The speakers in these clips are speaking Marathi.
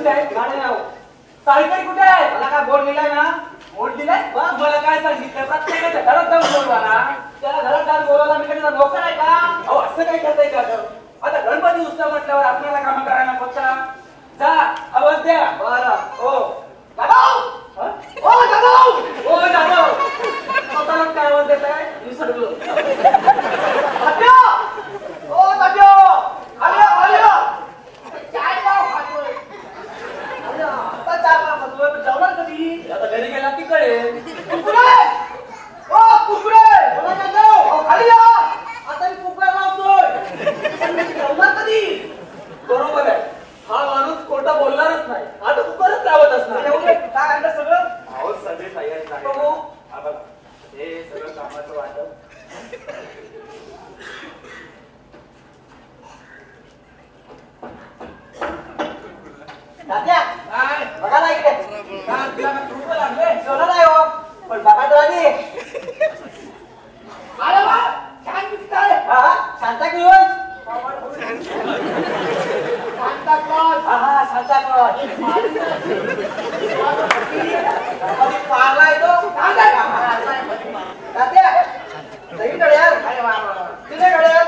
कुठे आहे? गाडी नाव सावित्री कुठे आहे? मला काय बोर्ड दिलाय ना? बोर्ड दिलाय? बघ मला काय सांगितलं प्रत्येकाच्या घरात जाऊन बोलवा ना. त्याला घरात जाऊन बोलवला मी कधी नोकर आहे का? अहो असं काय करताय का? आता गणपती उत्सव म्हटल्यावर आपल्याला काम करायला पक्का जा आवाज द्या. बरं हो दादाव ओ दादाव ओ दादाव स्वतःला काय आवाज देत आहे? विसरलो. तात्या ओ तात्या आल्या आल्या चाय गाव खातोय. आता चाय गाव खातोय पण जेवणार कधी? आता घरी गेला की कळेल. कुकुरे ओ कुकुरे बोला दादाव खाली या. आता मी कुकुरा लावतोय. जेवणार कधी? बरोबर आहे. हा माणूस खोटा बोलणारच नाही. आता तू परत लावत असणार. काय आणलं सगळं? अहो सगळी तयारी झाली. हे सगळं कामाचं वाटप. तात्या बघा ना इकडे. तुला लागले सोनं नाही हो पण बघा तो आधी. अरे वा छान दिसतंय. हा शांता क्लॉज. Santa Claus. हा सांता क्लॉज. पारला येतो तात्या दही घड्याळ. अरे वा तिथे घड्याळ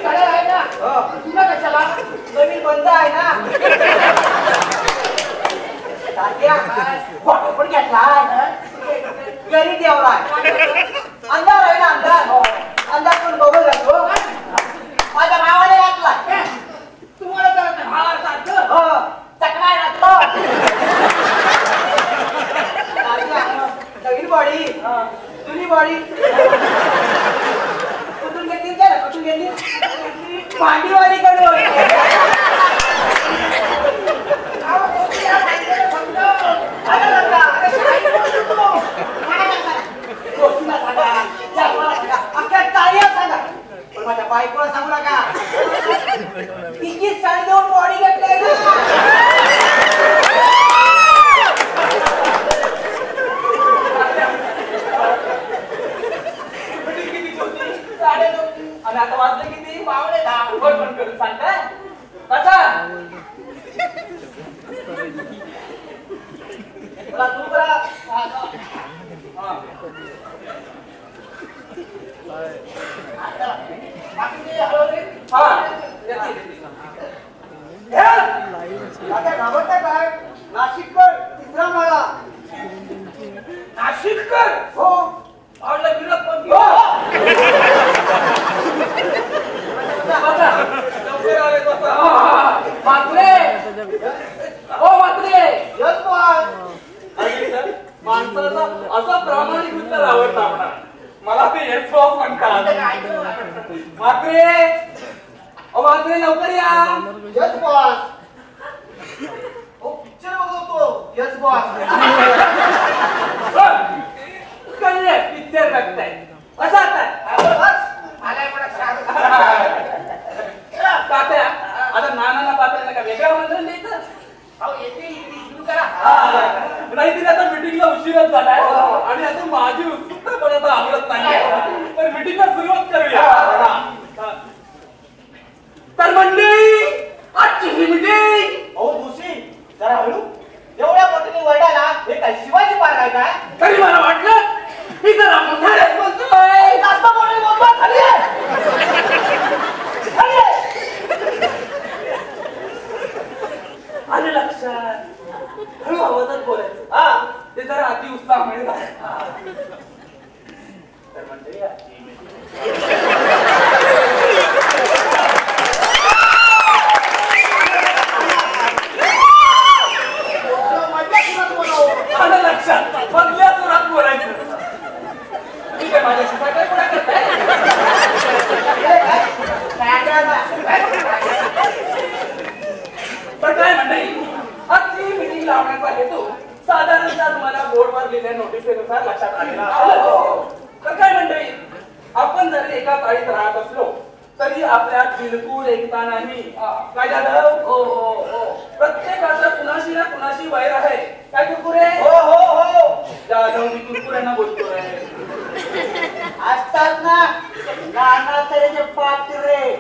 आहे ना. तुला कशाला? नवीन बंद आहे ना. तात्या फोटो पण घेतलाय घरी देवलाय. अंधार आहे ना अंधार. अंधार पण बघू जातो. माझ्या भावाने घातलाय. तुम्हाला चकना घातलो. नवीन बॉडी जुनी बॉडी कुठून घेतली? कुठून घेतली? भांडीवाली कडून. माझ्या बायकोला सांगू नका. तिची साडी देऊन बॉडी घेतली ना. आणि आता वाजले किती? पावणे 10. पण करून सांगताय कसा? मला तू करा. काय नाशिककर तिसरा माळा. नाशिककर हो आवडला विरोध पण माणसाचा असा प्रामाणिक उत्तर आवडतं आपला. मला ते येस बॉस म्हणतात. मात्रे ओ मात्रे लवकर या. Yes boss. ओ पिक्चर बघतो. Yes boss. कळले पिक्चर बघताय कसा तात्या? आता नानाला पात्राला का वेगळं आमंत्रण द्यायचं? नाही तिने आता मिटिंगला उशीरच झालाय आणि आता माझी उत्सुकता पण आता आवडत नाही. पण मिटिंगला सुरुवात करूया. तर मंडळी आजची ही मिटिंग. हो जोशी जरा हळू. एवढ्या मोठ्याने वरडाला हे काय शिवाजी पार्क आहे काय? तरी मला वाटलं मी जरा मोठ्याने बोलतोय. जास्त मोठे बोलतोय. खाली आले लक्षात. हळू आवाजात बोलायचं. हा ते जरा अति उत्साह मिळेल. तर मंडळी आलं लक्षात. मधल्या सुरात बोलायचं. ठीक आहे माझ्याशी सगळे पुढे करताय. पण काय मंडळी आजची मीटिंग लावण्याचा हेतू साधारणतः तुम्हाला बोर्डवर लिहिलेल्या नोटिसीनुसार लक्षात आलेला. तर काय मंडळी आपण जरी एका चाळीत राहत असलो तरी आपल्यात बिलकुल एकता नाही. काय झालं? हो हो हो प्रत्येकाचं कुणाशी ना कुणाशी वैर आहे. काय कुरकुरे? हो हो हो जाधव मी कुरकुऱ्यांना बोलतोय. असतात ना नाना तऱ्हेचे पात्रे.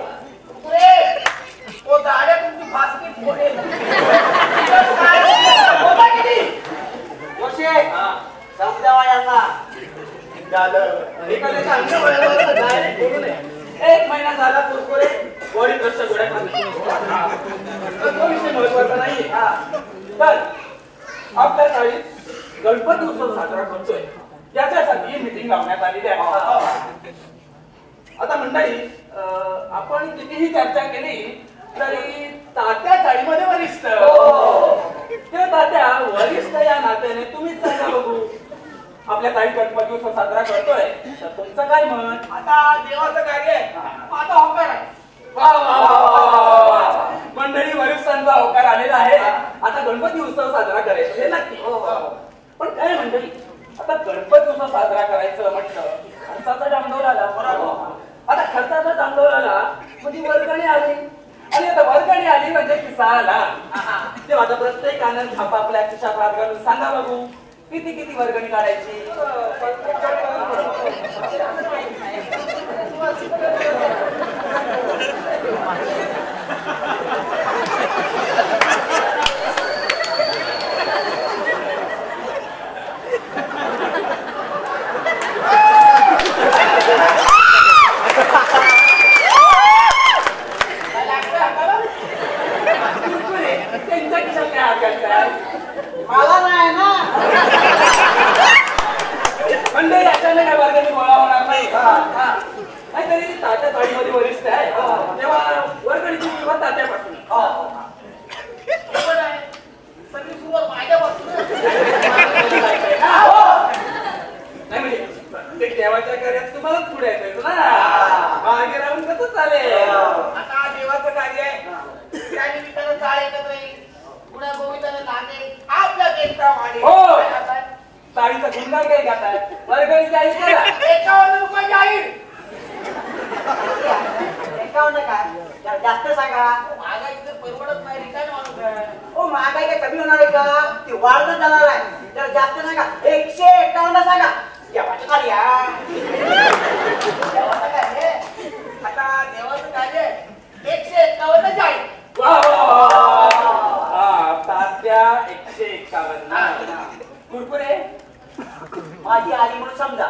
कुरकुरे ओ दाड्या तुमची फासकी फोडेल. जोशे समजावा यांना झालं एखाद्याच्या अंगावर डायरेक्ट बोलू नये. एक महिना झाला कुरकुरे बॉडी कष्ट गोळ्या तो विषय महत्वाचा नाही. तर आपल्या शाळेत गणपती उत्सव साजरा करतोय त्याच्यासाठी मीटिंग लावण्यात आलेली आहे. आता मंडळी आपण कितीही चर्चा केली तरी तात्या चाळीमध्ये वरिष्ठ. ते तात्या वरिष्ठ या नात्याने तुम्हीच सांगा बघू आपल्या काही गणपती उत्सव साजरा करतोय तर तुमचं काय मत? आता देवाचं कार्य आहे आता होकार आहे. मंडळी वरिष्ठांचा होकार आलेला आहे. आता गणपती उत्सव साजरा करायचा हे नक्की. पण काय मंडळी आता गणपती उत्सव साजरा करायचं म्हटलं की खर्चाचा डांडोर आला. आता खर्चाचा डांडोर आला म्हणजे वर्गणी आली आणि आता वर्गणी आली म्हणजे किस्सा आला. तेव्हा आता प्रत्येकानं आपापल्या खिशात हात घालून सांगा बघू किती किती वर्गणी काढायची? त्यांच्या खिशात काय हात घालताय? मला नाही ना मंडळी अचानक काय वर्गणी गोळा होणार नाही. नाहीतरी तात्या चाळीमध्ये वरिष्ठ आहे तेव्हा वर्गणीची सुरुवात तात्यापासून. सगळी सुरुवात माझ्यापासून. नाही म्हणजे प्रत्येक देवाच्या कार्यात तुम्हालाच पुढे यायचं ना. मागे राहून कसं चालेल? आता देवाचं कार्य आहे त्या निमित्तानं चाळ एकत्र येईल पुन्हा गोविंदानं नांदेल आपल्या देशप्रमाणे. हो चाळीचा गुंडाळ काय घाताय वर्गणी जाहीर करा. 51 रुपये जाहीर. 51 काय जास्त सांगा. महागाई तर परवडत नाही रिकामी माणूस आहे. हो महागाई काय कमी होणार आहे का? ती वाढतच जाणार आहे. जर जास्त सांगा 151 सांगा. देवाचं कार्य देवाचं कार्य आता देवाचं कार्य 151 जाहीर. तात्या 151 कुरकुरे माझी आली म्हणून समजा.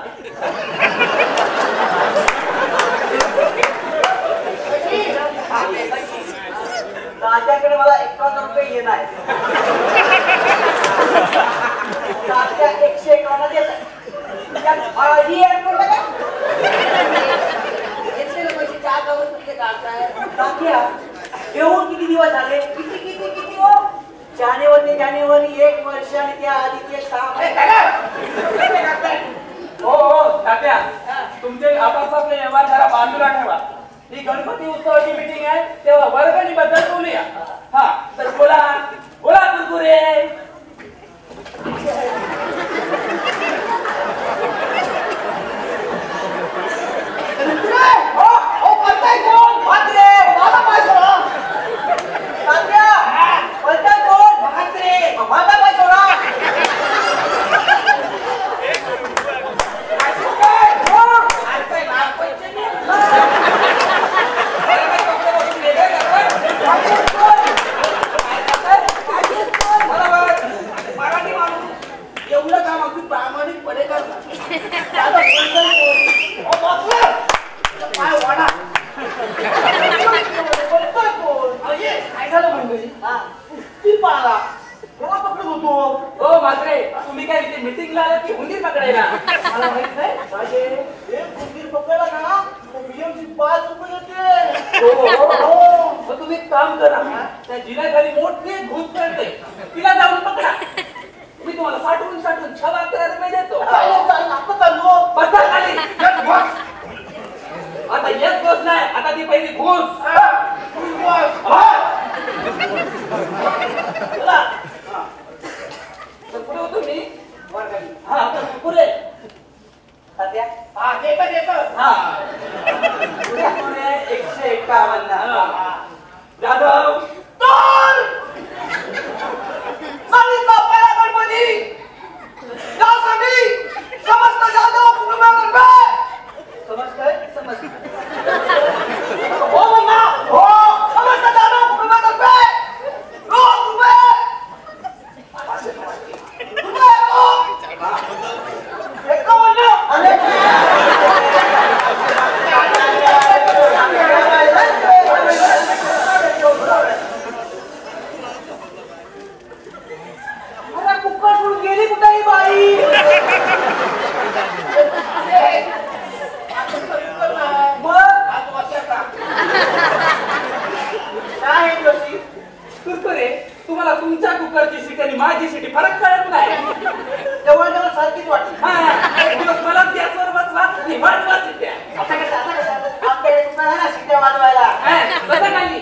तात्याकडे मला 51 रुपये येणार. तात्या 151 देत आहे. माझी पैसे चार दिवस तुझे काढताय. तात्या येऊन किती दिवस झाले? किती किती किती हो? जानेवारी 1 वर्ष आणि त्या आधीचे 6 महिने. हो तात्या तुमचे आपापले व्यवहार जरा बाजूला ठेवा. ही गणपती उत्सवाची मीटिंग आहे तेव्हा वर्गणी बद्दल बोलूया. तर बोला बोला कुरकुरे. तुम्ही काय इथे मीटिंगला आलात की हुंदीर पकडायला? मला माहित नाही. माझे एक हुंदीर पकडायला ना बीएमसी 5 रुपये देते. तुम्ही एक काम करा त्या जिल्ह्याखाली मोठी घुस करते तिला जाऊन पकडा. मी तुम्हाला साठवून 11 रुपये देतो. बसा खाली. आता एक घुस नाही आता ती पहिली घुस. पुढे होतो मी पुढे सध्या देत 151 जाधव गणपती समस्त जाधव कुटुंबातर्फे समजतंय समजत हो समस्त जाधव तुमच्या कुकरची शिटी आणि माझी शिटी फरक कळत नाही. जवळ जवळ सारखीच वाटली. एक दिवस मला गॅसवर बसला आणि वाजवा शिट्या. असं कसं आपल्याकडे कुकर आहे ना शिट्ट्या वाजवायला. कसं नाही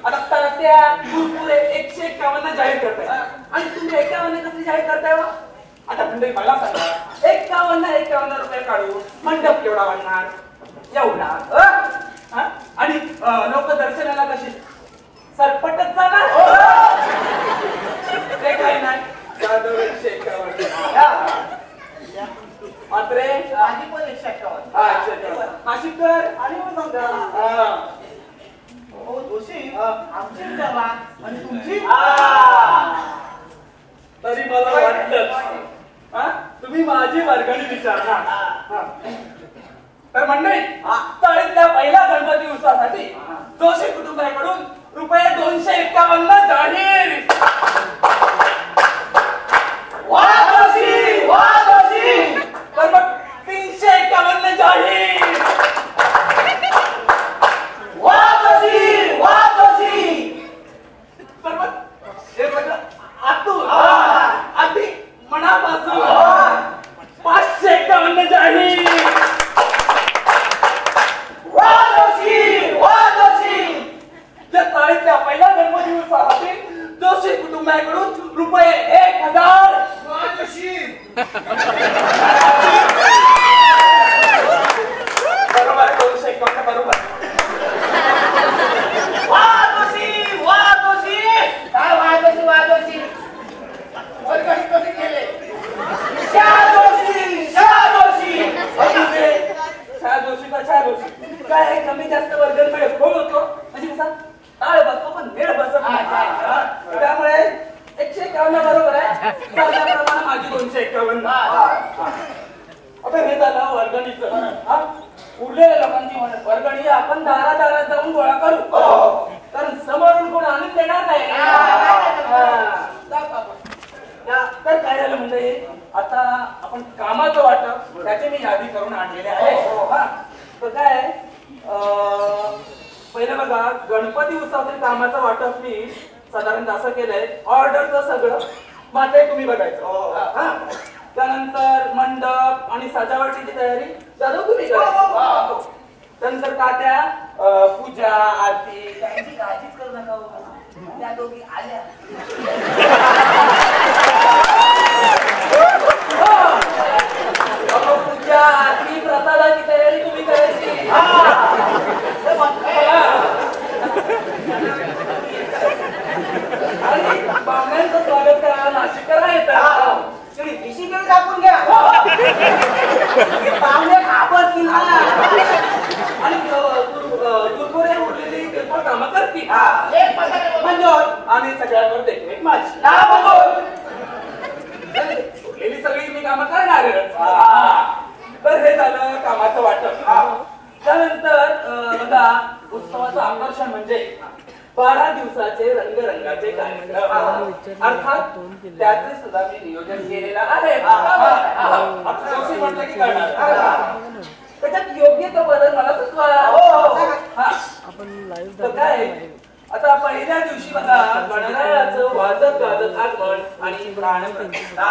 आता त्या कुरकुरे 151 जाहीर करताय आणि तुम्ही 51 कसली जाहीर करताय वा? आता म्हणजे मला सांगा 51 रुपये काढून मंडप केवढा वाढणार? एवढा. आणि लोक दर्शनाला कशी सरपटत जाणार? ते काही नाही. 151 मात्रे माझी पण 151. नाशिक कर आणि मग समजा हो दोषी आमची जवान आणि तुमची तरी मला वाटलं तुम्ही माझी वर्गणी विचारणार. तर मंडळी चाळीतल्या पहिल्या गणपती उत्सवासाठी जोशी कुटुंबाकडून रुपये 251 जाहीर. तर मग 351 जाहीर. तर मग हे सगळं आतून अगदी मनापासून 551 जाहीर. त्या चाळीतल्या पहिल्या गणपती उत्सवासाठी जोशी कुटुंबाकडून रुपये 1000. बरोबर 251 बरोबर. काय कमी जास्त वर्गण मिळेल कोण होतो म्हणजे कसा ताळ बसतो पण वेळ बसत नाही. त्यामुळे 151 बरोबर आहे. त्याप्रमाणे माझी 251. आता हे झालं वर्गणीचं. उरलेल्या लोकांची वर्गणी आपण दारादारात जाऊन गोळा करू, कारण समोरून कोण आणून देणार नाही. तर काय झालं म्हणजे आता आपण कामाचं वाटप त्याची मी यादी करून आणलेले आहे. तर काय पहिलं बघा गणपती उत्सवातील कामाचं वाटप मी साधारणतः असं केलंय. ऑर्डरचं सगळं मात्र तुम्ही बघायचं. त्यानंतर मंडप आणि सजावटीची तयारी सर्व तुम्ही करायची. त्यानंतर तात्या पूजा आरती त्यांची काळजीच करू नका. त्या दोघी आल्या. पूजा आरती प्रसादाची तयारी तुम्ही करायची. आणि पाहुण्यांचं स्वागत करायला नाशिकला येतात. डिसिप्लिन दाखवून घ्या. पाहुणे घाबरतील ना. आणि कुरकुरे उरलेली किरकोळ कामं करतील. आणि सगळ्यांवर देखरेख माझी. उरलेली सगळी मी कामं करणारच. तर हे झालं कामाचं वाटप. त्यानंतर बघा उत्सवाचं आकर्षण म्हणजे 12 दिवसाचे रंगरंगाचे कार्यक्रम. अर्थात त्याचे सुद्धा मी नियोजन केलेलं आहे. म्हटलं की करणार. त्याच्यात योग्य तो बदल मला सुचवा. काय आता पहिल्या दिवशी बघा गणरायाचं वाजत गाजत आगमन आणि प्राणप्रतिष्ठा.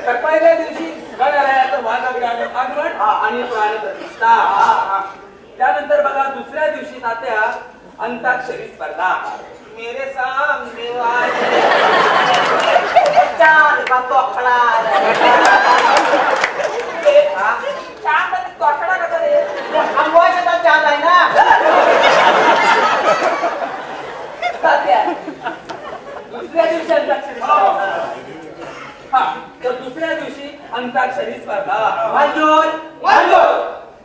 तर पहिल्या दिवशी गणरायाचं वाजत गाजत आगमन आणि प्राणप्रतिष्ठा. त्यानंतर बघा दुसऱ्या दिवशी तात्या अंताक्षरी स्पर्धा. मेरे सामने चांद का तोखड़ा. चांद तोखडा कसा रे? अमावास्येचा चांद आहे ना. तात्या दुसऱ्या दिवशी अंताक्षरी स्पर्धा. तर दुसऱ्या दिवशी अंताक्षरी स्पर्धा. मंजूर.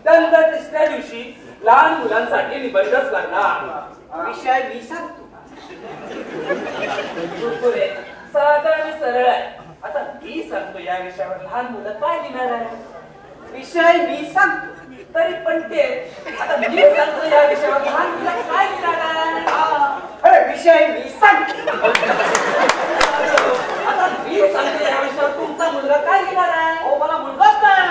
त्यानंतर तिसऱ्या दिवशी लहान मुलांसाठी निबंध स्पर्धा. विषय मी सांगतो. साधा आणि सरळ आहे. आता मी सांगतो या विषयावर लहान मुलं काय लिहिणार आहे. विषय मी सांगतो. तरी पण ते आता मी सांगतो या विषयावर लहान मुलं काय लिहिणार आहे? अरे विषय मी सांगतो. आता मी सांगतो या विषयावर तुमचा मुलगा काय लिहिणार आहे? हो मला मुलगाच नाही.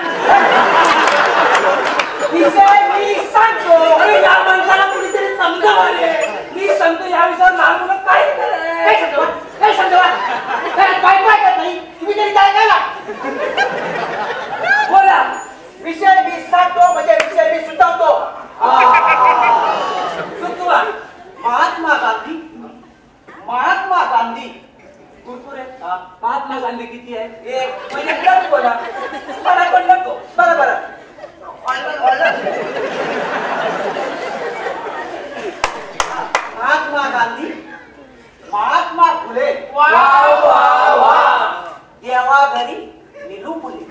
विषय मी सांगतो. अरे या माणसाला कुणीतरी समजावं रे. मी सांगतो या विषयावर लहान मुलं काय लिहिणार आहे? काय समजवा? काय समजवा? काय करत नाही तुम्ही तरी काय केला? बोला. विषय मी सांगतो म्हणजे विषय मी सुचवतो. सुचवा. महात्मा गांधी. महात्मा गांधी कुरकुरे. महात्मा गांधी किती आहे? एक म्हणजे नको बोला. मला पण नको. बरं. महात्मा गांधी, महात्मा फुले, वा वा वा. देवाघरी निलू फुले.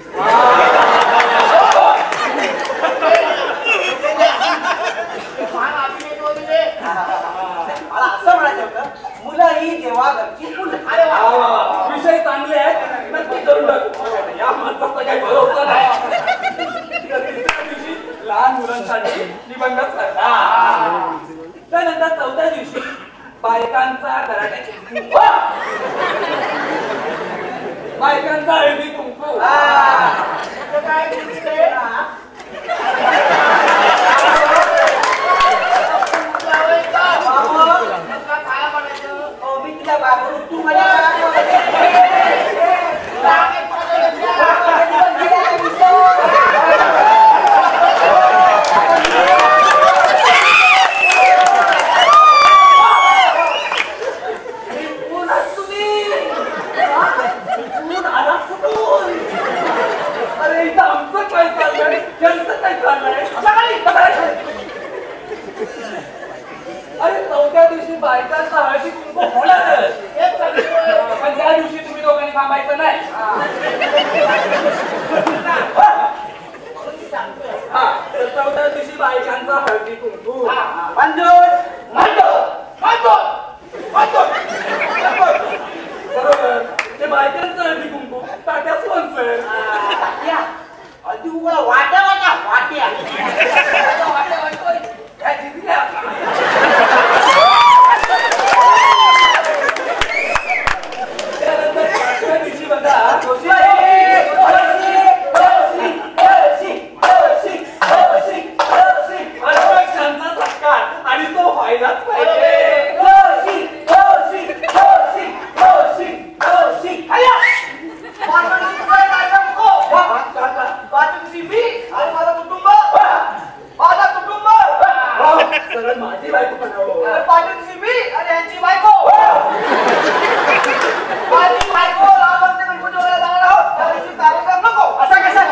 मला असं म्हणायचं होतं मुलं ही देवाघरची फुले. विषय चांगले आहेत नक्की करून टाकू. या माणसाचा काही भरोसा नाही. तिसऱ्या दिवशी लहान मुलांसाठी निबंध स्पर्धा. त्यानंतर चौथ्या दिवशी बायकांचा कराटे. बायकांचा हळदी कुंकू. काय दिसते? मी तुला बाबू तू मला अरे इथं आमचं काय चाललंय? यांचं काय चाललंय? अरे चौथ्या दिवशी बायकांचा हळदी कुंकू होणारच. पण त्या दिवशी तुम्ही दोघांनी थांबायचं नाही. तर चौथ्या दिवशी बायकांचा हळदी कुंकू. बरोबर. ते बायकांचं हळदी कुंकू तात्या स्पॉन्सर. अगदी उघडा वाट्या त्यानंतर पाचव्या दिवशी बघा अध्यक्षांचा सत्कार आणि तो व्हायलाच पाहिजे. सरळ माझी बायको बनावं. मी आणि यांची बायको. माझी बायको लावून कार्यक्रम नको असा कसा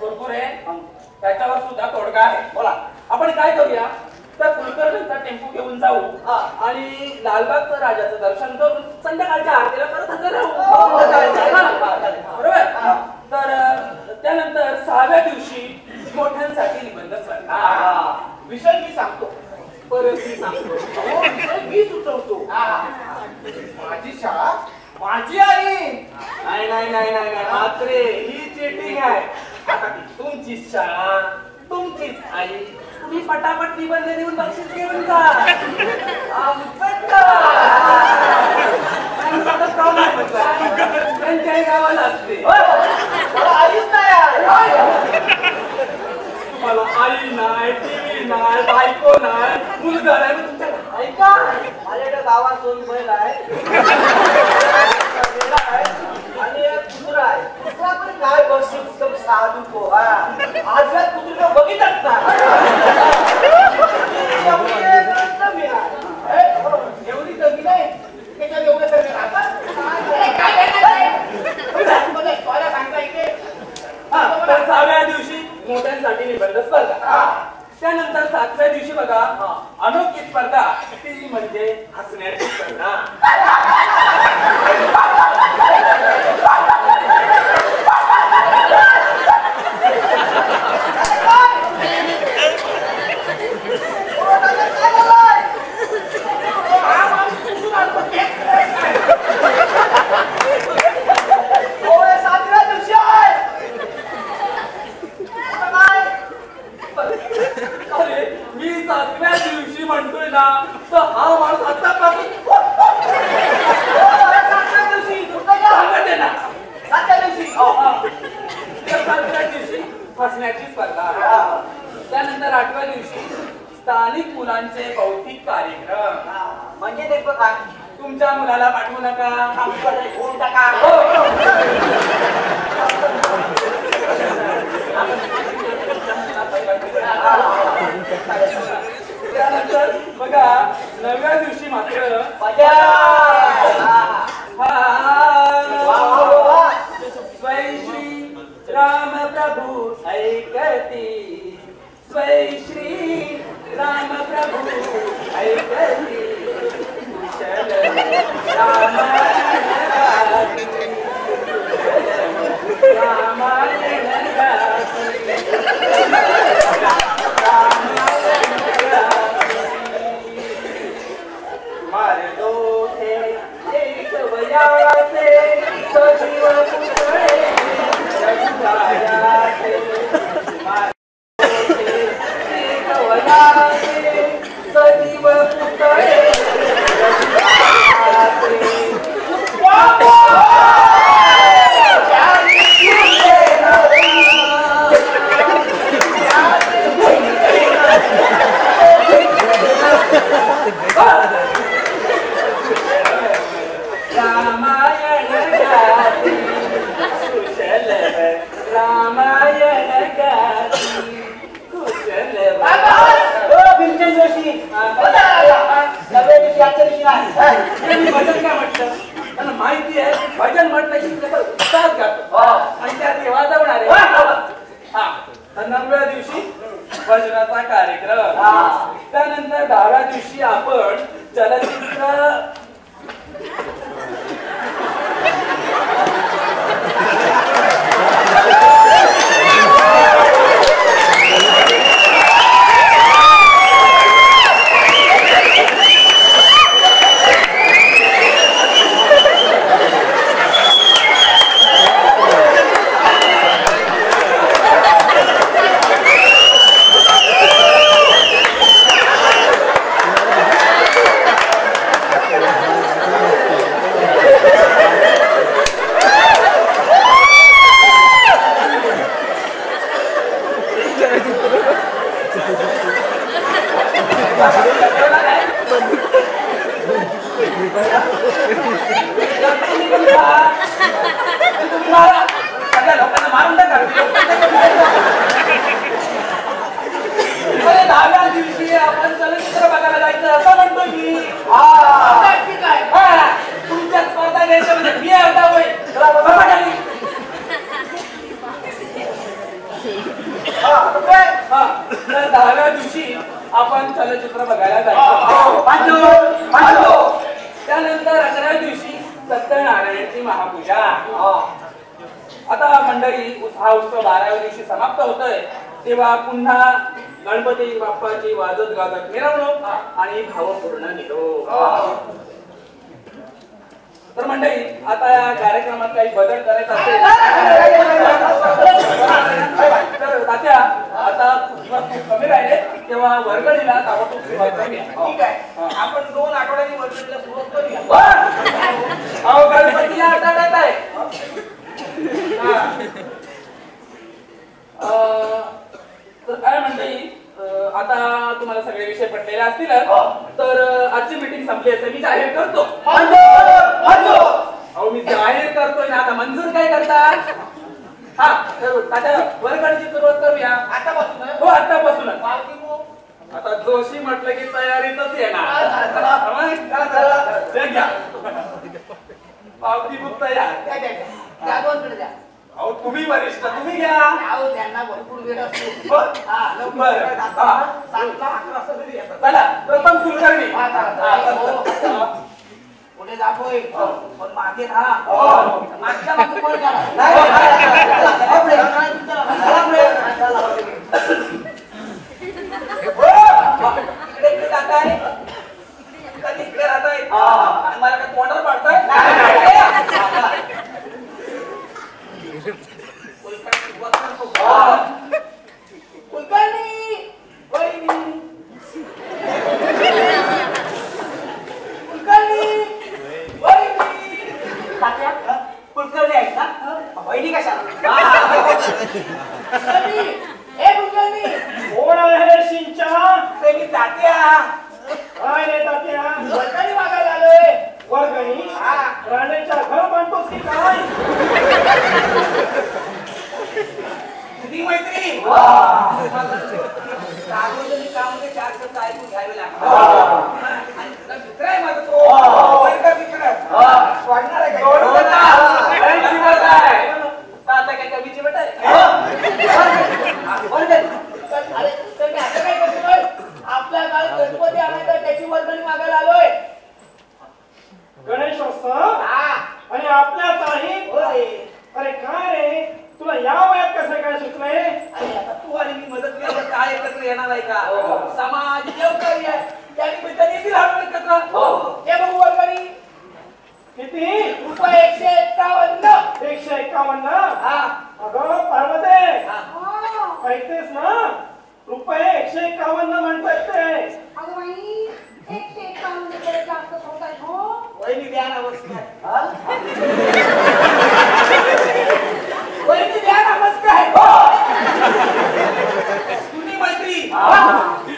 कुरकुरे त्याच्यावर सुद्धा तोडगा आहे. बोला. आपण काय करूया त्या कुलकर्णींचा टेम्पो घेऊन जाऊ आणि लालबागचं राजाचं दर्शन करून संध्याकाळच्या आरतीला परत हजर राहू. बरोबर. तर त्यानंतर 6व्या दिवशी मोठ्यांसाठी निबंध स्पर्धा. विषय मी सांगतो. परत मी सांगतो. मी सुचवतो. माझी शाळा माझी आई. नाही मात्रे ही चीटिंग आहे. आता तुमची शाळा तुमचीच आई. तुम्ही पटापट निबंध देऊन बक्षीस घेऊन जा. त्यांच्याही गावाला असते. आईच नाही. तुम्हाला आई नाही, टीव्ही नाही, बायको नाही, मुलगा नाही. तुमच्या ऐका माझ्याकडे गावात 2 बैल आहे आणि एक कुत्रा आहे. कुत्रा पण काय बक्षीस एकदम साधू पोहा. आजकाल कुत्रीला बघितच एवढी कमी नाही त्याच्यात एवढं सगळं राहतात. सांगता इथे. तर 6व्या दिवशी मोठ्यांसाठी निबंध स्पर्धा. त्यानंतर 7व्या दिवशी बघा अनोखी स्पर्धा ती म्हणजे हसण्याची स्पर्धा. मुलांचे बौद्धिक कार्यक्रम. म्हणजे ते बघा तुमच्या मुलाला पाठवू नका. घेऊन टाका. त्यानंतर बघा 9व्या दिवशी मात्र स्वै श्री राम प्रभू ऐकती, स्वै श्री राम प्रभू ऐकती, कुशल रामायण गाती, रामायण गाती, मारे दोघे एक वयाचे सजीव पुतळे रघुरायाचे, मारे दोघे एक वयाचे सजीव पुतळे रघुरायाचे. रामायण गाती, कुशल रामायण गाती, कुशल. भीमसेन जोशी नव्या दिवशी आजच्या दिवशी नाही. भजन काय म्हटलं त्यांना माहिती आहे. भजन म्हटलं की कसं उत्साह गातो आणि त्यात ते वाजवणार आहे. 9व्या दिवशी भजनाचा कार्यक्रम. त्यानंतर 10व्या दिवशी आपण चलचित्र सगळ्या लोकांना मारून टाका. 10व्या दिवशी आपण चलचित्र बघायला जायचं असं म्हणतो मी. तुमच्या स्पर्धा द्यायच्यामध्ये मी अर्धा होईल. तर 10व्या दिवशी आपण चलचित्र बघायला जायचं. त्यानंतर 11व्या दिवशी सत्यनारायणची महापूजा. आता मंडळी हा उत्सव 12व्या दिवशी समाप्त होतोय तेव्हा पुन्हा गणपती बाप्पाची वाजत गाजत मिरवणूक आणि भावपूर्ण निरोप. तर मंडळी आता या कार्यक्रमात काही बदल करायचा असेल तर तात्या आता खूप कमी राहिले तेव्हा वर्गणीला ताबडतोब सुरुवात करूया. ठीक आहे, आपण 2 आठवड्यांनी वर्गणीला सुरुवात करूया. अहो गणपती या आठवड्यात आहे. तर काय मंडळी आता तुम्हाला सगळे विषय पटलेले असतील तर आजची मीटिंग संपली असेल मी जाहीर करतो. अहो मी जाहीर करतोय ना. आता मंजूर काय करतात? हा तर तात्या वर्गणीची सुरुवात करूया आतापासून. हो आतापासूनच. आता जोशी म्हटलं की तयारीतच येणार. घ्या पावती बुक तयार. अहो तुम्ही वरिष्ठ तुम्ही घ्या. त्यांना भरपूर वेळ असतो. चला प्रथम कुलकर्णी पुढे जातोय पण मागे राहा. मागच्या मागे कोण इकडे जाताय कधी इकडे राहताय मला काय तोंडावर पाडताय. कुलकर्णी कुलकर्णी आहेत ना बहिणी कशा? कोण काय हे शिंचा? ते मी तात्या काय रे तात्या? वर्गणी मागायला आलोय. वर्गणी? हा. राणेच्या घर बांधतोस की काय? तुझी मैत्री सार्वजनिक कामामध्ये 4 शब्द ऐकून घ्यावे लागतात. आणि तुझा मित्र आहे माझा तो वर्ग मित्र वाढणार आहे आता काय कमीची बेटा अरे तर मी आता काय करतोय आपल्या गावात गणपती आणायचा त्याची वर्गणी मागायला आलोय. गणेशोत्सव आणि आपल्याच आहे. अरे काय रे तुला या वयात कसं काय सुचलंय? अरे आता तू आणि मी मदत केल्यावर काय एकत्र येणार आहे का? समाज देवकार्य आहे त्या निमित्ताने येतील आपण एकत्र. हे बघू वर्गणी किती? रुपये 151. 151. हा अगं पार्वते ऐकतेस ना? रुपये 151 म्हणतात ते. वहिनी द्या ना नमस्कार. वहिनी द्या नमस्कार. तुम्ही मैत्री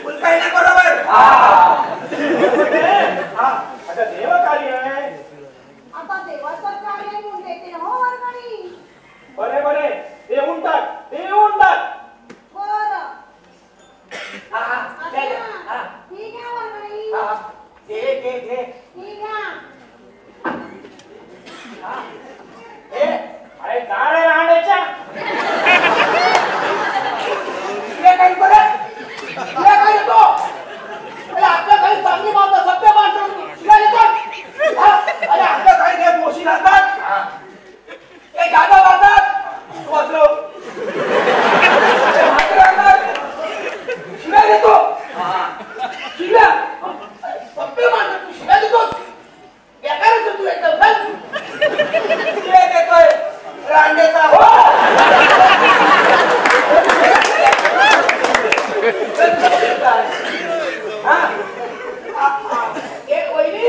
बोलताय ना बरोबर. आता देव कार्य आहे. बरे बरे देऊन टाक देऊन टाक. अरे जाळे राहण्याच्या काही परत काय येतो आपल्या काही चांगली माणसं सभ्य माणसं अरे आपल्या काही ते मोशी राहतात ते जादा राहतात वाचलो शिव्या देतो शिव्या सभ्य माणसं तू शिव्या देतो बेकारच तू एकदम शिव्या देतोय रांडेचा एक वहिनी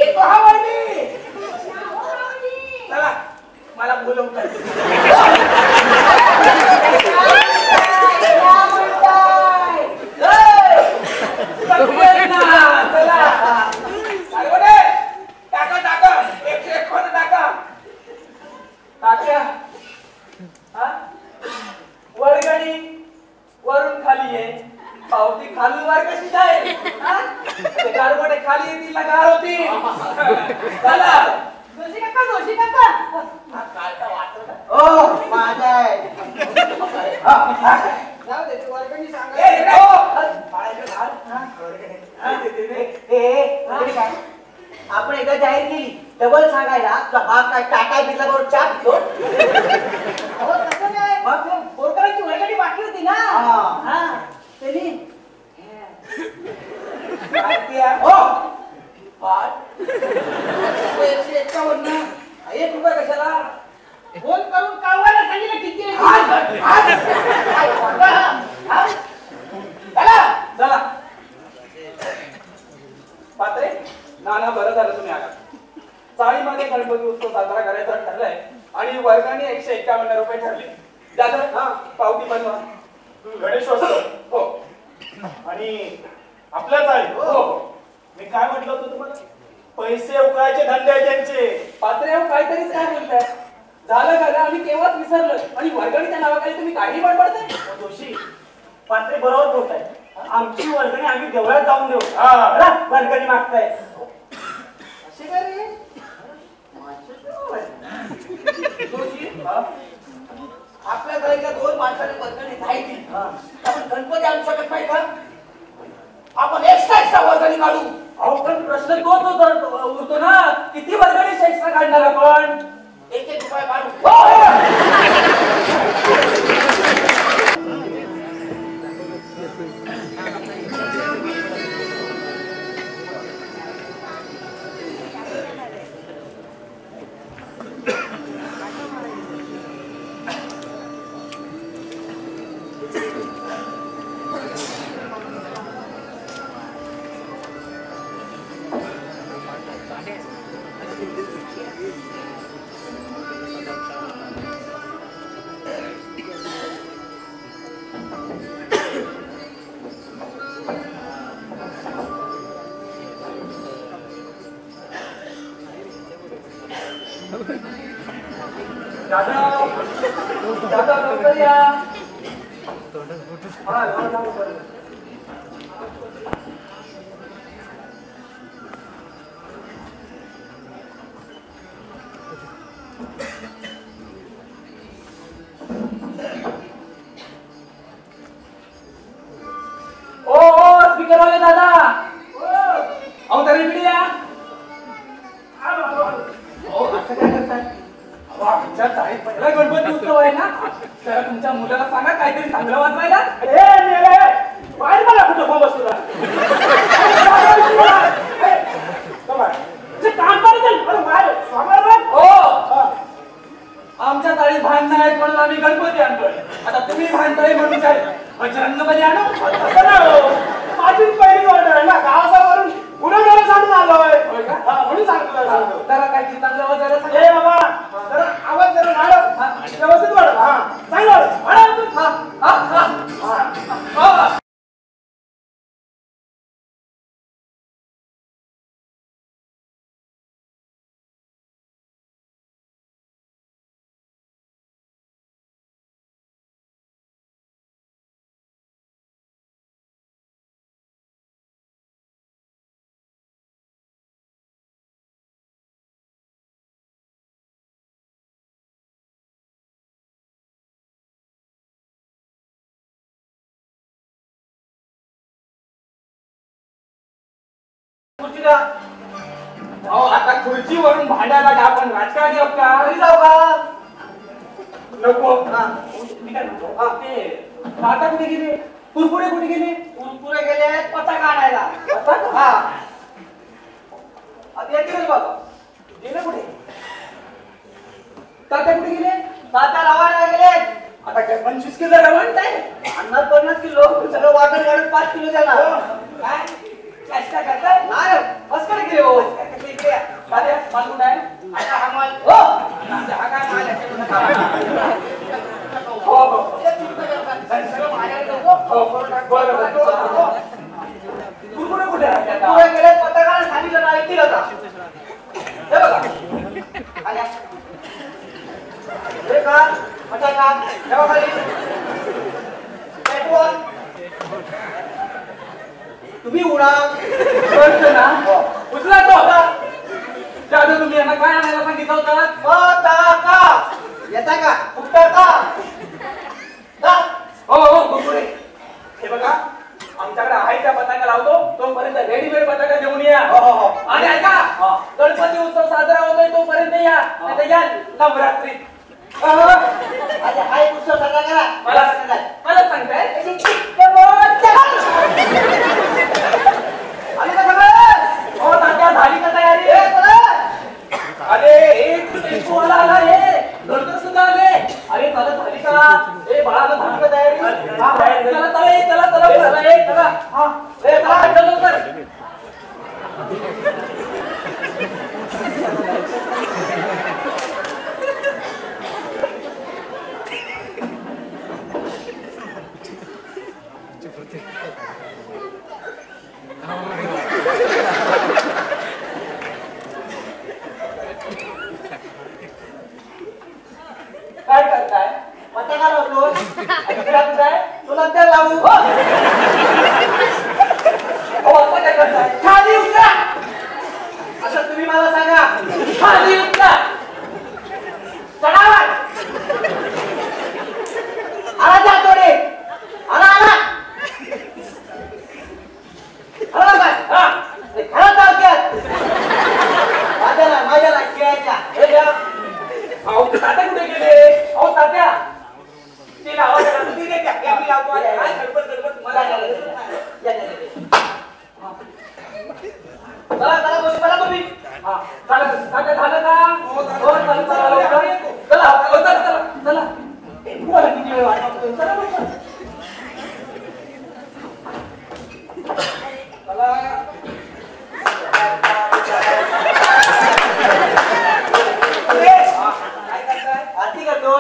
एक हा वहिनी चला मला बोलवतात. टाका टाका 151 टाका टाक्या. वर्गणी वरून खाली आहे पावती खालून वर कशी जाईल? ते गारगोटे खाली येतील ना गार होती. चला जोशी काका कालचा वाटत ओ माझा आहे. जाऊ दे वर्गणी सांगा. आपण एकदा जाहीर केली डबल सांगायला तुला भाग काय टाटा बिरला बरोबर चहा पितो. तसं नाही मग बोरकरांची वर्गणी बाकी होती ना. त्यांनी ₹151 कशाला फोन करून कळवायला सांगितलं किती चला पात्रे नाना बरं झालं तुम्ही आला. चाळीमध्ये गणपती उत्सव साजरा करायचा ठरलाय आणि वर्गाने 151 रुपये ठरले. दादा पावती बनवा. गणेशोत्सव हो आणि आपल्याच आहे. हो मी काय म्हटलं होतं तुम्हाला? पैसे उकळायचे धंदे आहे त्यांचे. पात्रे काहीतरीच काय बोलताय. झालं झालं आम्ही केव्हाच विसरलो आणि वर्गणीच्या नावाखाली तुम्ही काही बडबडताय. जोशी पात्रे बरोबर बोलताय. आमची वर्गणी आम्ही देवळात जाऊन देऊ. वर्गणी मागताय असे काय रे? आपल्या घरातल्या 2 माणसाने वर्गणी नाही आपण गणपती आणू शकत नाही का? आपण एक्स्ट्रा वर्गणी काढू. अहो पण प्रश्न तोच उरतो ना किती वर्गणी एक्स्ट्रा काढणार आपण? 1-1 रुपये काढू. जाधव जाधव लवकर या. हा लवकर. ओ स्पीकर वाले दादा अहो तरी इकडे या. अहो असं काय करताय? अहो आमच्या चाळीत पहिला गणपती उत्सव आहे ना, तर तुमच्या मुलाला सांगा काहीतरी चांगलं वाजवायला. बाहेर मला कुठं फॉर्म असतो काम आमच्या चाळीत भांडणं आहेत म्हणून आम्ही गणपती आणतोय. आता तुम्ही भांडताय म्हणून काय बजरंगबली आणू? माझी पहिली ऑर्डर आहे ना, गावावरून उन्हाळ्याला सांगून आलोय म्हणून सांगतो. जरा काहीतरी चांगलं वाजायला सांगा. ए बाबा जरा आवाज जरा वाढव, व्यवस्थित वाढव. हा चांगलं वाढव. हा अहो आता खुर्चीवरून भांडायला आपण राजकारण घेऊ का? घरी जाऊ का? नको. मी काय म्हणतो, ते आता कुठे गेले? कुरकुरे कुठे गेले? कुरकुरे गेले पताका आणायला. पताका? हा आता येतील बघा. गेले कुठे? तात्या कुठे गेले? तात्या रवाना गेले. आता काय 25 किलो रवण काय? 50 किलो सगळं वाटण काढून 5 किलो द्या ना. काय चेष्टा करताय? नाही बस कडे गेले हो. इकडे या. तात्या माल कुठे आहे? आता हा माल हो हा काय माल आहे? हो हो सगळं माझ्याकडे नको. कुरकुरे कुठे आहे? पुढे गेले पताका सांगितलं ना, येतील आता. हे बघा आल्या. हे का पताका ठेवा खाली. पेटवा. तुम्ही उडा. कळतं ना? उचला तो. जादू तुम्ही यांना काय आणायला सांगितलं होतं? पताका येता का? उत्तर का? हो हो कुरकुरे. हे बघा आमच्याकडे आहे त्या पताका लावतो, तोपर्यंत रेडीमेड पताका घेऊन या. आणि ऐका गणपती उत्सव साजरा होतोय तोपर्यंत या. नाहीतर या नवरात्रीत. आता हाय पुस्तक साजरा करा. मला सांगताय आली का सगळं? हो तात्या झाली का तयारी? अरे एक कोणाला आला रे, गणपती सुद्धा आले. अरे चला झाली का? ए बाळा झाली का तयारी? हा चला चला चला. हा चला लवकर. काय करताय? पताका लावतो. काय तुला त्या लावू. हो असं काय करताय? खाली उतरा. असं तुम्ही मला सांगा. खाली उतरा. चढावा. आला त्या तोडे. आला आला. आला काय? हा खरं चालत्यात. माझ्याला खेळायच्या. हे घ्या. अहो तात्या कुठे गेले? अहो तात्या ते आवाज आला तर तिने त्या मी लावतो. काय गडबड मला चला तुम्ही. हा झालं तात्या झालं का? हो चला लवकर. चला तुम्हाला किती वेळ वाटतो? चला लवकर. आरती करतो.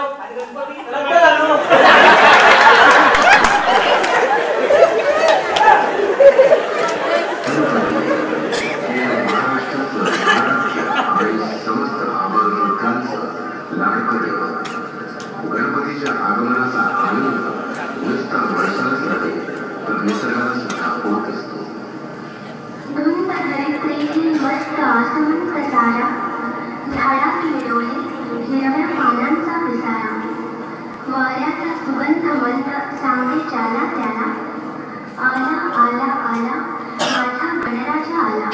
नंतर आलो. समस्त सारा झाडाची डोळे हिरव्या पानांचा पिसारा वाऱ्याचा सुगंध मंद सांगे ज्याला त्याला आला आला आला माझा गणराजा आला.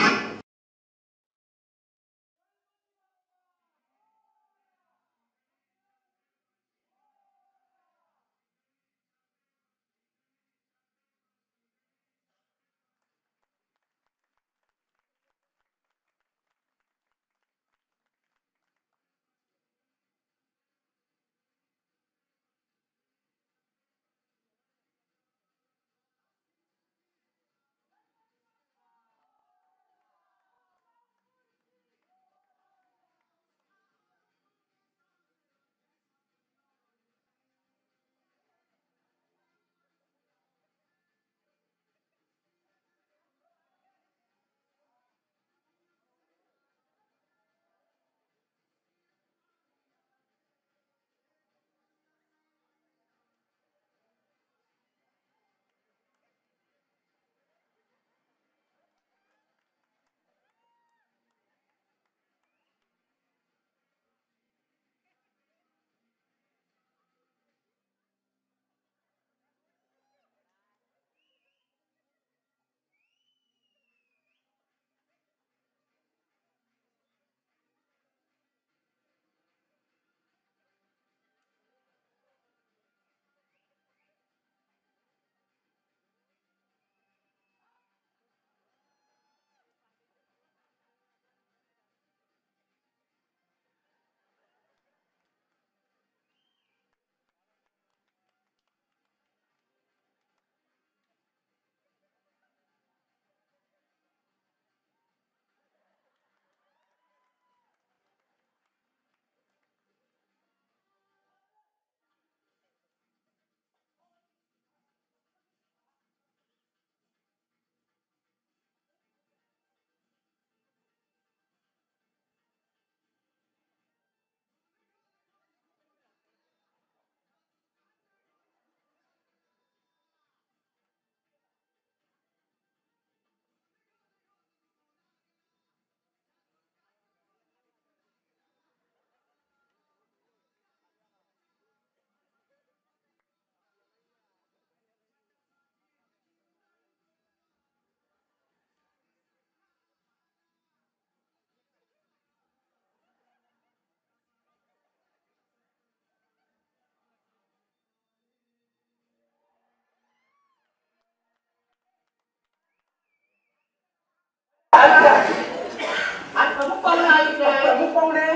आज प्रमुख पाहुणे आले काय? प्रमुख पाहुणे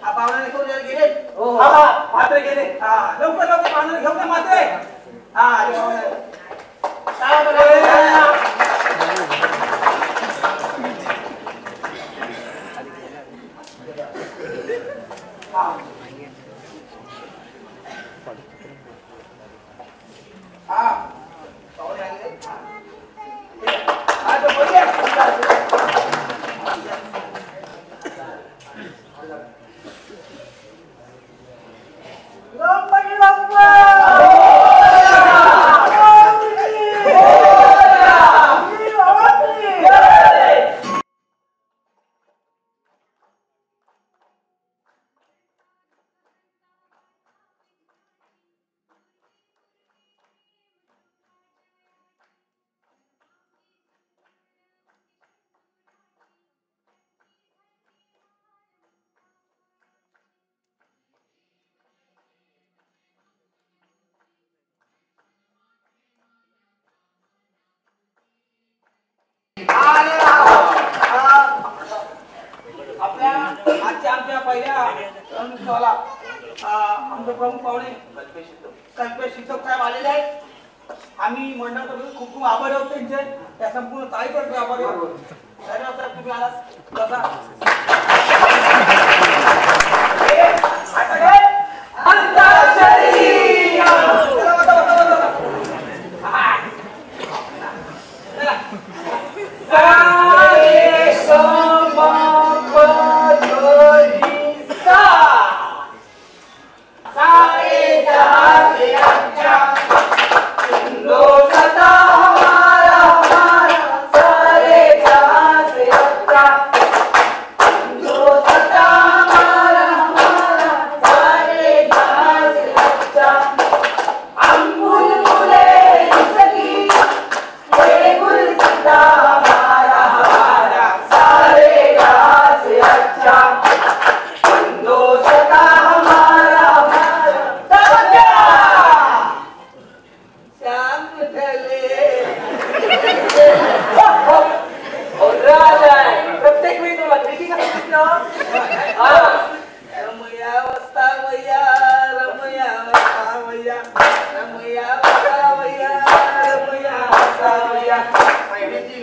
पाहुणे सोडायला गेले. मात्र गेले. लवकर लवकर पाहुणे घेऊन जा मात्र. काय बरं? आमच्या पहिल्या आमचे प्रमुख पाहुणे कल्पेश शिक्षक साहेब आलेले आहेत. आम्ही मंडळातर्फे खूप खूप आभार आहोत त्यांचे. त्या संपूर्ण ताईतर्फे आभार आहोत. धन्यवाद तुम्ही आलात. कसा पैकी कसं दिसलं? रमया वस्ता वया रमया वस्ता वया रमया वस्ता वया रमया वस्ता वया पहिल्याची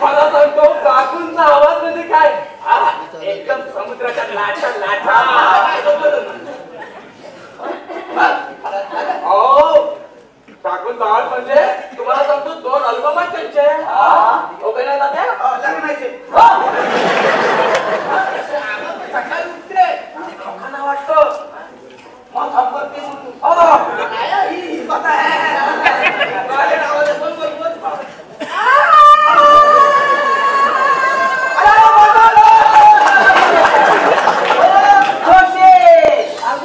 मला सांगतो काकूंचा आवाज म्हणजे काय एकदम समुद्राच्या लाटा लाटा. काकूंचा आवाज म्हणजे तुम्हाला सांगतो 2 अल्बम आहेत त्यांचे. हो काय नाही तात्या? लग्नाचे सकाळी उठले लोकांना वाटतं मग संपत्ती म्हणून ही स्वतः आहे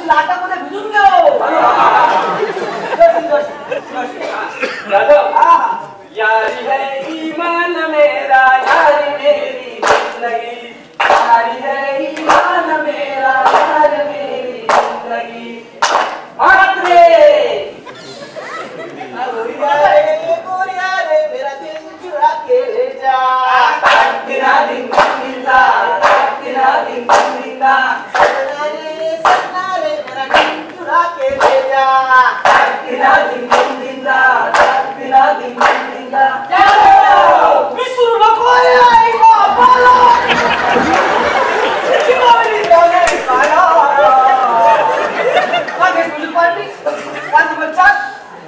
लाटामध्ये भिजून घेऊ. यारी है ईमान मेरा यारी मेरी जिंदगी. यारी है ईमान मेरा यार मेरी जिंदगी. भारत रे गोरिया रे मेरा दिल चुरा के ले जा. तिना दिन जिंदा तिना दिन जिंदा सन्ना रे मेरा दिल चुरा के ले जा. तिना दिन जिंदा तिना दिन जिंदा. विसरू नको आई बाबाला. चिमावली जाऊया काया. मागे तुझी पार्टी कांदी बच्चा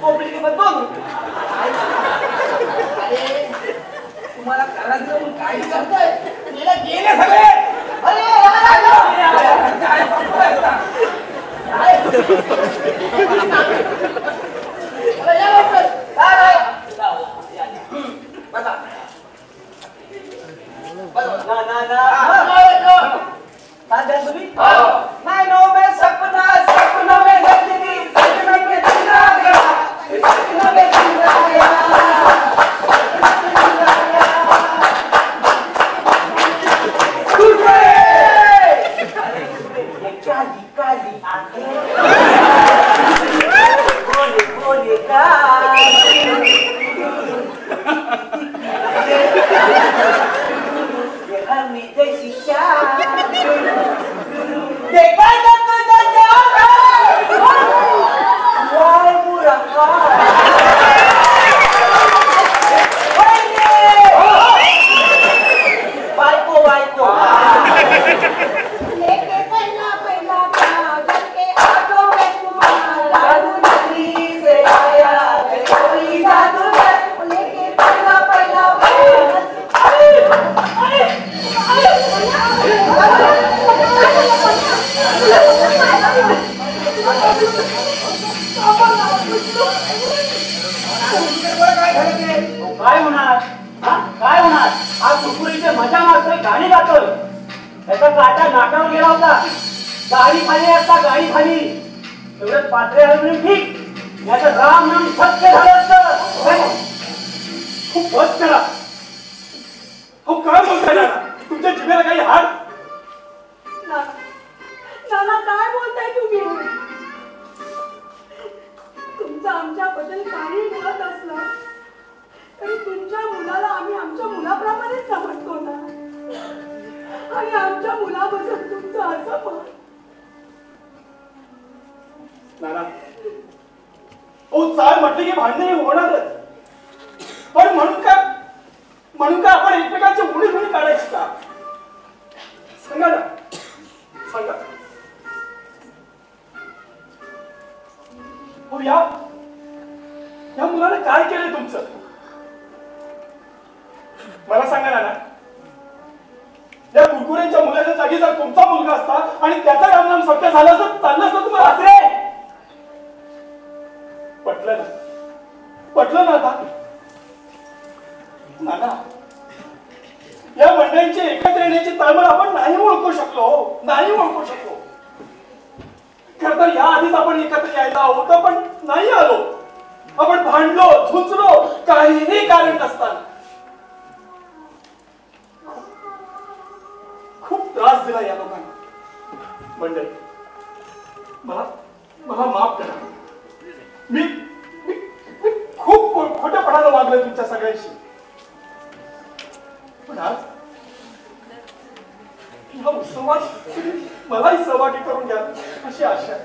कोपरी किंमत 2 रुपये. तुम्हाला कारागीर म्हणून काही करताय गेले सगळे. अरे काय संपवायचा? मैं नो में सपना सपनों में जिंदगी सपनों में जिंदा गया सपनों में जिंदा गया. काली आंखें बोले बोले ये हमें जैसी चाह देखा तो तुझे जाना वाह बुरा वाइको वाइको लेके पहला पहला जल के आंखों में तुम्हारा जादू नगरी से आया है कोई जादूगर. लेके पहला पहला काय होणार? काय होणार? आज कुरकुरीचे मजा मारतोय, गाणी गातोय. त्याचा काटा नाकावर गेला होता. गाडी खाली असता गाडी खाली एवढं पात्रे हलवून ठीक. याचं राम नाम सत्य झालं असतं. खूप बस करा. हो काय बोलताय ना? तुमच्या जिभेला काही हाड? नाना काय बोलताय तुम्ही? तुमचं आमच्याबद्दल काही मत असलं तरी तुमच्या मुलाला आम्ही आमच्या मुलाप्रमाणेच समजतो ना. आणि आमच्या मुलाबद्दल तुमचं असं मत. नाना ओ चाल म्हटलं की भांडणे होणारच. पण म्हणून काय आपण एकमेकांची उडी उडी काढायची का? सांगा ना सांगा. हो या मुलाने काय केलंय तुमचं? मला सांगा ना. या कुरकुरेच्या मुलाच्या जागी जर तुमचा मुलगा असता आणि त्याचं रामनाम सत्य झालं असं चाललं असतं तुम्हाला. पटलं ना आता? नाना या मंडळींची एकत्र येण्याची तळमळ आपण नाही ओळखू शकलो. खर तर या आधीच आपण एकत्र यायला होतं पण नाही आलो. आपण भांडलो झुंजलो काहीही कारण नसताना. दिला या लोकांना. मंडळी, मला मला माफ करा. मी खूप खोटेपणानं वागलोय तुमच्या सगळ्यांशी. पण आज या उत्सवात मलाही सहभागी करून घ्या अशी आशा आहे.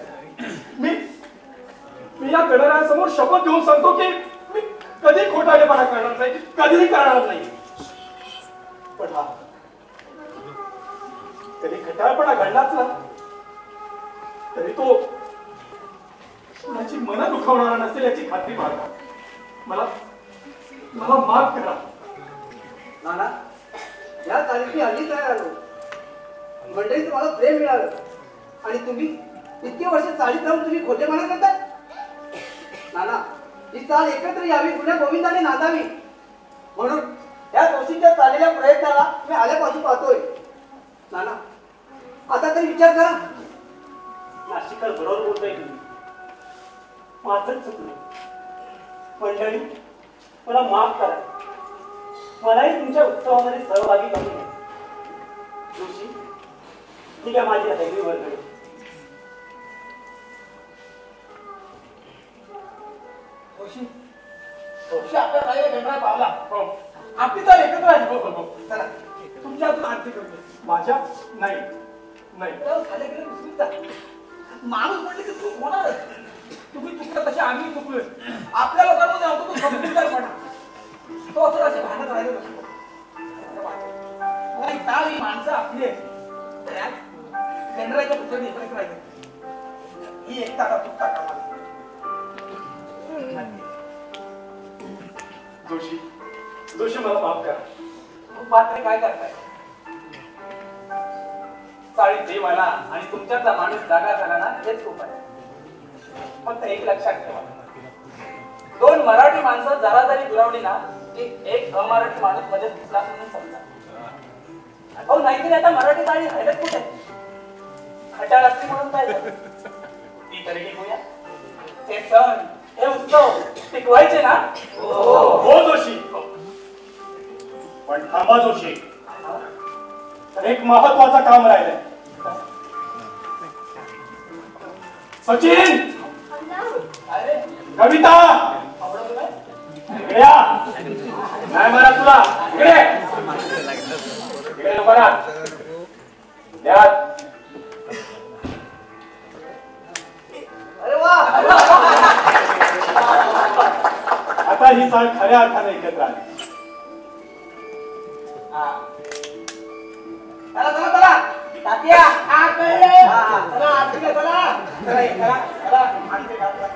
मी या गणरायासमोर शपथ घेऊन सांगतो की मी कधी खोटारडेपणा करणार नाही, कधीही करणार नाही. पण हा कधी खटाळपणा घडलाच ना तरी तो कुणाची मनं दुखावणारा नसेल याची खात्री बाळगा. मला माफ करा. नाना, या चालीत मी हल्ली तयार आलो. मंडळीचं मला प्रेम मिळालं आणि तुम्ही इतके वर्ष चालीत राहून तुम्ही खोटेपणा करताय. नाना, ही चाल एकत्र यावी, गुन्ह्या गोविंदाने नांदावी म्हणून या दोषींच्या चाललेल्या प्रयत्नाला मी आल्यापासून पाहतोय. नाना, आता तरी विचार करा. नाशिकर बरोबर बोलतोय तुम्ही. माझंच चुकलं. मंडळी, मला माफ करा. मलाही तुमच्या उत्सवामध्ये सहभागी करून घ्या. जोशी, ठीक आहे, माझी हॅवी वर्गणी. जोशी आपल्या काही गणराय पावला. आपली चाल एकत्र आहे. चला, तुमच्या हातून आरती करतो. माझ्या नाही नाही झाले गेले विसरूच जा. माणूस म्हटलं की चूक होणारच. तुम्ही चुकता तसे आम्ही चुकलोय. आपल्या लोकांमध्ये होतो तो समजूतदारपणा. तो असं असे भांडत राहिलो नसतो. ही चाल, ही माणसं आपली आहेत. गणरायाच्या पुढे एकत्र राहिले. ही एकता आता चुकता कामा जोशी मला माफ करा. मात्र काय करताय? चाळीत देवाला आणि तुमच्यातला माणूस जागा झाला ना हेच खूप आहे. फक्त एक लक्षात ठेवा, दोन मराठी माणसं जरा जरी दुरावली ना की एक अमराठी माणूस मध्ये दिसला म्हणून समजा. हो, नाहीतरी आता मराठी चाळी राहिलेत कुठे? खटाळ असली म्हणून काय झालं? ती तरी टिकूया. हे सण, हे उत्सव टिकवायचे ना. हो जोशी, पण थांबा जोशी, एक महत्वाचं काम राहिलंय. सचिन, अरे कविता, आवडत काय? इकडे या. नाही मला तुला इकडे इकडे नको ना. अरे वा, आता ही चाल खऱ्या अर्थाने एकत्र आली. चला चला चला तात्या, चला आरतीला चला. चला चला आरती घाला.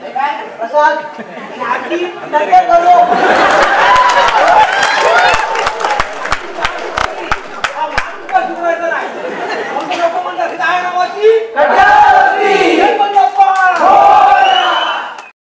हे काय प्रसाद, आरती नंतर करू.